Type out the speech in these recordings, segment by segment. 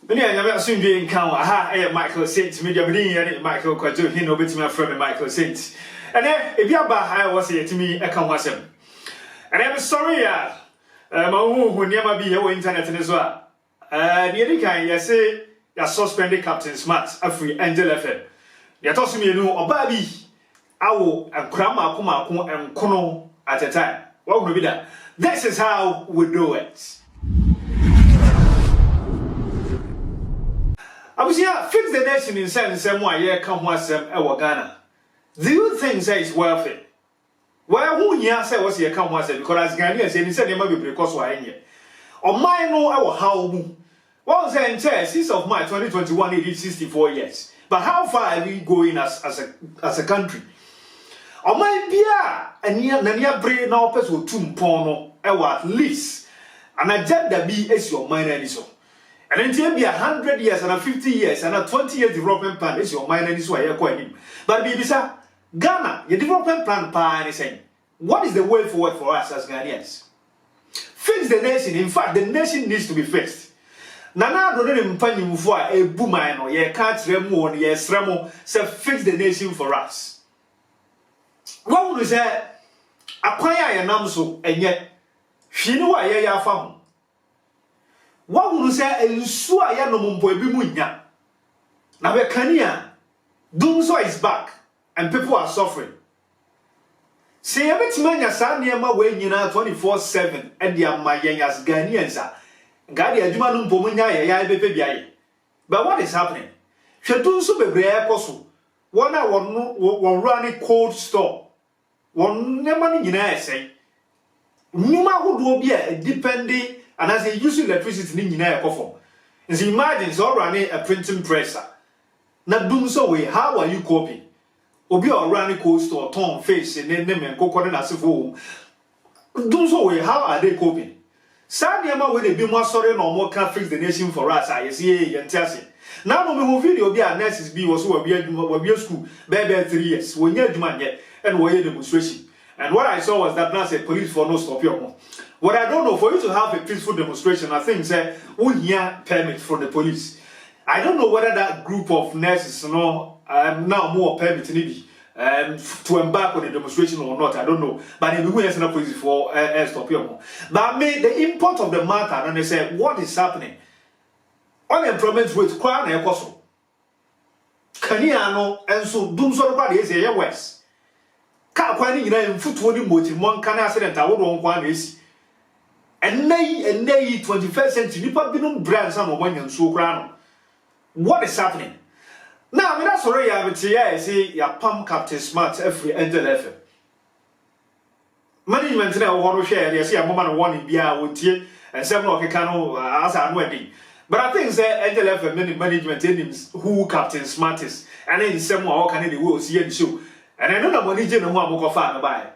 Many I never assumed you encounter. Aha, Michael Saint, media being Michael Quadu, he no bit my friend Michael Saint. And then, if you are I was here to me, I can't watch him. And I'm sorry, my own who never be your internet as well. Nearly kind, you say, you're suspended Captain Smart, a free Angel FM. You're tossing me, no, or baby. I will and grandma come and kono at a time. What will be that? This is how we do it. I was here, fix the nation in some way, come once Ghana. Do you think that it's worth it? Well, who here say was here come once because as Ghanaians say, he said they might be because why in here. On my no, our how what was the entire 6th of March 2021, it is 64 years. But how far are we going as a country? On my beer, and near brain now, person to porno, at least an agenda be as your mind and so. And then there be 100 years and 50 years and a 20-year development plan is your mind and is why you're going. But Bisa, Ghana, your development plan is saying, what is the way forward for us as Ghanaians? Fix the nation. In fact, the nation needs to be fixed. Nana don't even for a boomer or ye can't remove yes remo say fix the nation for us. What would you say? Acquire a namso and yet she know why ye are found. What would you say? And so I am no mumbo bimunya. Now we can doom so is back and people are suffering. Say a bit man ya san near my way 24/7 and they are my young as Ghanaians. Gadi adwuma no munya ya bebe biaye. But what is happening? She do so bebre ekoso. One a won run cold store. One never ni nyina say. Nyuma hodo bia depending and as they use electricity ni nyina ekofo. So imagine so running a printing press. Na dum so way how are you coping? Obi or running cold store ton face and name and kokore na sefo. Dum so way how are they coping? Sadiama when they be more sorry no more can fix the nation for us. I see yentiase. Now no video be a nurses be was we be school baby 3 years. When you demand yet and we demonstration. And what I saw was that now said police for no stop your. What I don't know for you to have a peaceful demonstration, I think say we hear permit from the police. I don't know whether that group of nurses now more permit maybe to embark on a demonstration or not, I don't know. But in the way police for stop your. But the import of the matter, and they say what is happening. Unemployment rate crown and cost. Kaniano and so doom so body is a west. Can't find in foot motive one can accident. I would want one is. And nay 21st century, people been brand some of one and so crown. What is happening? Now, that's already I would say, I say, your pump Captain Smart every Angel FM. Management now want to share, they see a moment of one in Bia would tear and several of the canoe as I'm wedding. But I think that Angel FM management names who Captain Smart is, and then some more can they will see and show. And I know that money general more fan by.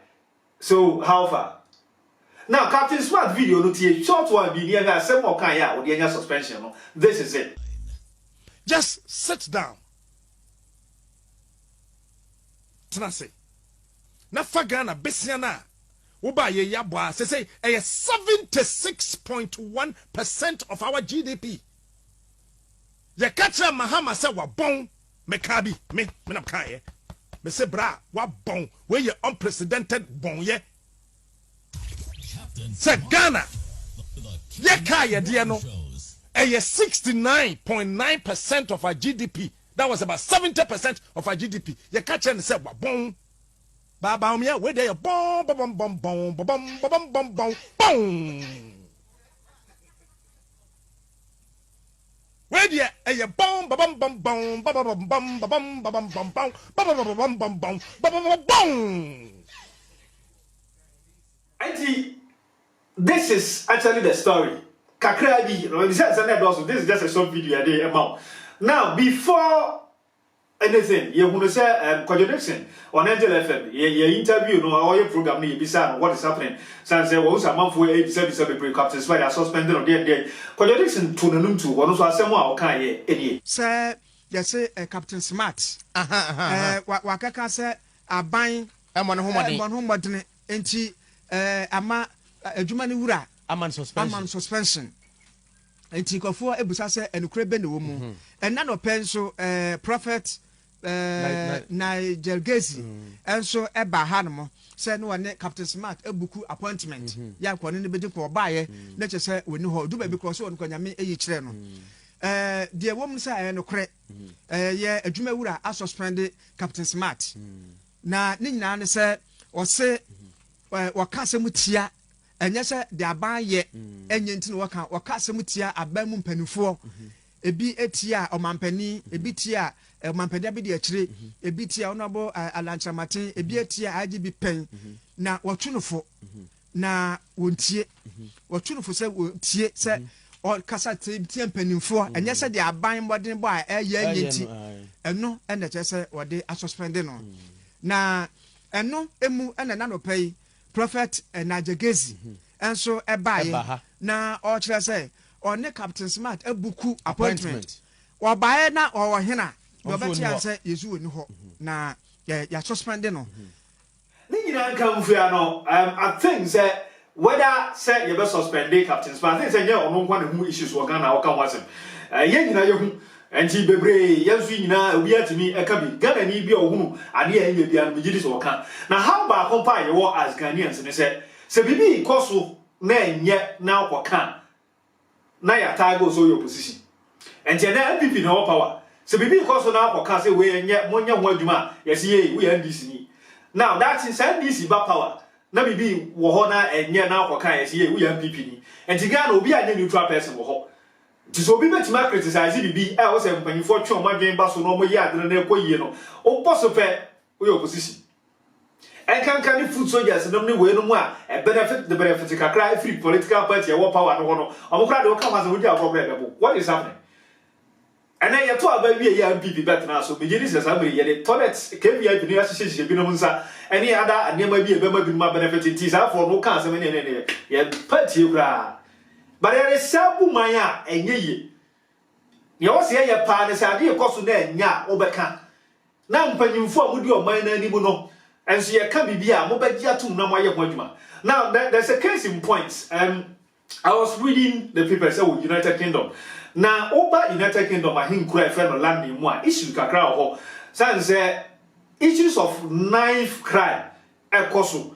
So, how far? Now, Captain Smart video, no tear, short one be near that some more kind of the suspension. This is it. Just sit down. Tenase. Na fagana besiana. Uba ye yabwa say 76.1% of our GDP. Ye kacha Mahama say wa bon mekabi me na kaye. Me say bra wa bon we ye unprecedented bon ye. Say Ghana. Ye kaye dia no. 69.9% of our GDP. That was about 70% of our GDP. You catch and say, boom, baba, where they are, boom, boom, boom, boom, boom, boom, boom, boom, boom, boom. Where they are, boom, boom, boom, boom, boom, boom, boom, boom, boom, boom, boom, boom, boom, boom. Auntie, this is actually the story. Kakrabi, this is just a short video a day amount. Now, before anything, you want to say contradiction on Angel FM, your interview, no, or your program, you what is happening. So, say, well, some month for 87 break up to swear suspended on their day. Contradiction to the noon to one of someone can ye. Sir, you say Captain Smart. Wakaka say, a buying a one home button, and ama a Jumani Wura. I'm on suspension. enti nkofo ebusa se enukure be ne wo mu enna no penso prophet Nigel Gezi enso eba ha no se no ne Captain Smart ebuku appointment ya kwone ne bedi ko baaye na che se woni ho du ba bi ko so won ko nyame eyi kire no de wo mu se enukure ye adwuma wura a suspend Captain Smart na ne nyina ne se o se waka se mutia enye se de aban ye enye ntino waka se mutia aban mu mpanifo ebi etia omampani ebi tia omampani abi de akire ebi tia onabo alanchamate ebi etia agibi pen na wotwunufo na wontie wotwunufo se wontie se o kasa tie mpanifo enye se de aban modern bo a enye nti eno ene che se wode asuspend no na eno emu ene na no pay prophet Najegezi enso ebaye na o kire se one Captain Smart ebuku appointment obaye na o hena do beti anse yesu woni ho na ya suspend no ni nyina nka mfua no I think say whether say you be suspend Captain Smart I think say nya ono nkwa ne hu issues wo Ghana wo kan wasem ye nyina ye hu enti bebre yesu nyina obi atimi eka bi Ghana ni bi ohunu ade ya nya bia no gidi so kan na how ba kompa ye wo as Ghanaians ne se bibi koso na enye na akokan na ya tago so your position enti na MPP na power se bibi koso na akokan se we enye monye ho adwuma yes ye we NDC ni now that is NDC ba power na bibi wo ho na enye na akokan yes ye we MPP ni enti Ghana obi anye neutral person wo ho so obi betima criticize bibi e wo se mpanyifo twe o madwen ba so no mo ye adre na ekoyie no o boso pe we opposition and can food soldiers no me we no mu a benefit the benefit kakra free political party e wo power no no omokra de wo come as we dey problem what is happening and then you to aba wie ya MPP bet na so begin this assembly ye the toilet KVI bi no association bi no nsa any other anema bi e be ma bi ma benefit it are for no can say ne ye party kra but there is sabu man a enye ye ye wo se ye pa ne sa de e koso na enya obeka na mpanyimfo a mudi o man na animu no and so you can be here, now there's a case in point. I was reading the paper say United Kingdom. Now over United Kingdom, I think quite friend land in more issues kakra ho. Say issues of knife crime ekoso.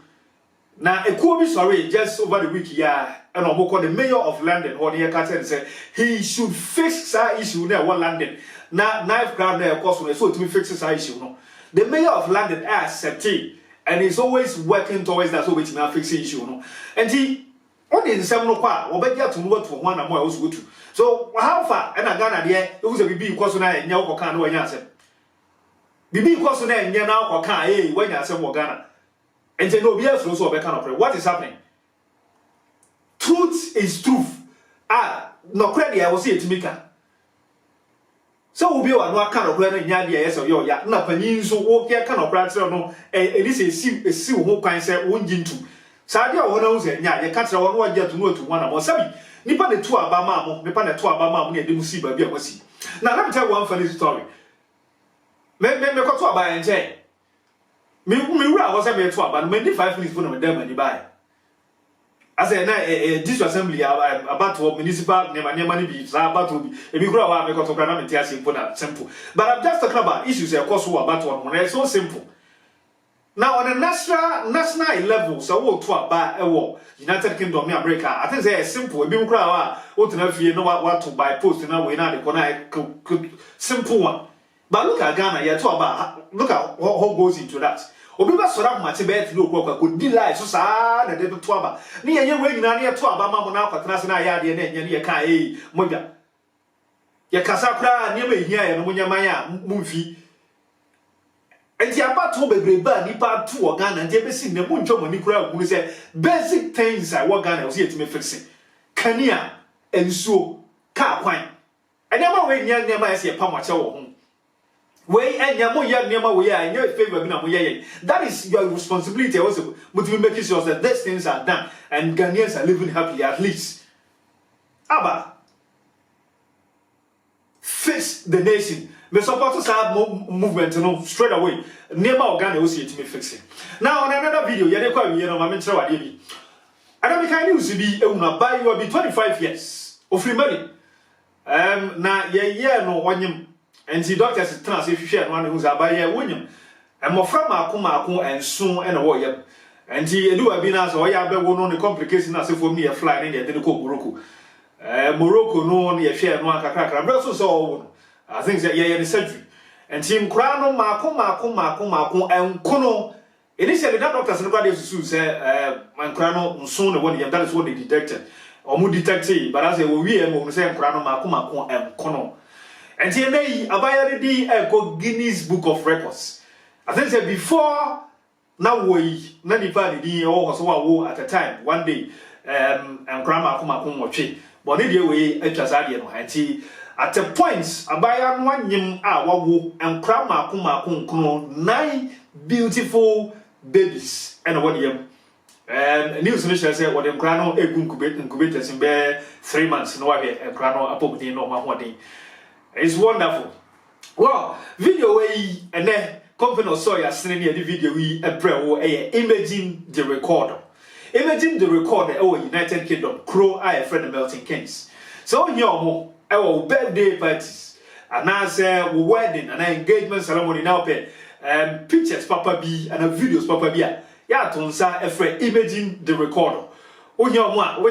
Now a could be sorry just over the week yeah, and the mayor of London or the Carter said he should fix that issue there one London. Now knife crime there ekoso so to fix that issue no. The mayor of London accepted and is always working towards that so which may fix the issue no. And he only in seven kwa obedia to move to one and more also go to. So how far and Ghana there it was a bibi koso na nya ko kan no nya asem. Bibi koso na nya na ko kan when you asem wo Ghana. And say no be else so be kind of what is happening? Truth is truth. No credit I will say it to me. So we be one kind of plan nya dia yes yo ya na panyin so wo kia kind of plan no e si wo kwan se wo njintu sa dia wo na wo se nya ye ka tira wo no agya to no to one am sabi nipa ne to aba ma mo nipa ne to aba ma mo ne de musi ba bi a wasi na let me tell one funny story me ko to aba enje me wura wo se me to aba no me 5 minutes for no me dem ani bai as a this assembly about municipal nema ni bi za about bi e bi kura wa me ko to kra na me tia simple na simple but I'm just talking about issues e cost about one it's so simple now on a national level so wo to aba e wo United Kingdom in America I think say simple e bi kura wa wo to na fie no wa to by post na we na de ko na simple one but look at Ghana you to aba look at how goes into that obi ba sora ma te be ti lo ko di life so sa na de to aba ni yenye we nyina na to aba ma mo na akwatena se na ya de na enye ne ka mo dwa ye kasa kra ni ma hia ye no nyaman a mu mfi enti aba to bebre ba ni pa to o Ghana nje be si ne mu ntwa mo ni kra gu se basic things I work Ghana o se yetime fixing kania ensuo ka kwan enya ma we nya ma ye pa mo che wo ho we enya mo ya nema we ya enya favor bi na mo ye that is your responsibility also but we make sure that these things are done and Ghanaians are living happily at least aba fix the nation me support us have movement no straight away nema Ghana also yet me fixing now on another video ye dey kwa we no ma me kire wade bi Adam kan news bi ehuna buy you be 25 years of free money na ye no wonyem enti doctors trans hwehwe no ane hu za ba ye wonyem emofra maako enso ene wo ye enti eduwa bi na so wo ya bewo no ne complication na se fom ne ye fly ne ye de ko Morocco Morocco no ye hwe no akakrakra bro so wo I think that ye the surgery enti mkra no maako enkono initially that doctors no kwade susu say mkra no nso ne wo ne that is what they detected omu detected but as we wie no say mkra no maako enkono enti nei abaya di go Guinness Book of Records. I think that before now we na nipa di o so wo at a time one day grandma come watch but ne dey we atwasa de no anti at a point abaya no anyim a wawo grandma come 9 beautiful babies and what yam news no say what dem grandma incubators in be 3 months no wa be grandma apobudi no ma hoden. It's wonderful. Well, video we and then company saw ya sending the video we imaging the recorder. Imagine the recorder United Kingdom Crow I friend Melton Keynes. So your our birthday parties and now say wedding and engagement ceremony now pay pictures Papa B and videos Papa B. Ya tonsa a friend imaging the recorder. Wait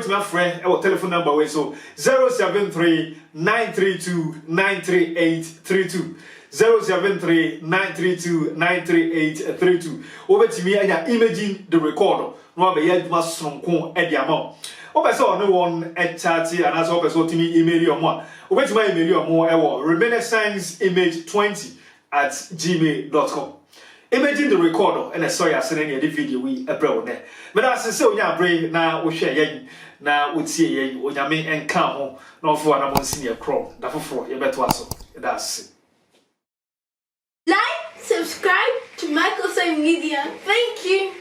my friend our telephone number way so 073-932-93832 073-932-93832 over to me and imaging the recorder no be yet must sonko e dia ma o so no one e chat and as o so to me email you mo over to my email you mo e wo reminiscence20@gmail.com. Imagine the recorder and I saw you sending the video we a bro ne. But as say onya brain na wo hwe yen na wo tie yen onyame enka ho na ofo na mon senior crow da foforo ye beto aso. That's it. Like, subscribe to Michael Say Media. Thank you.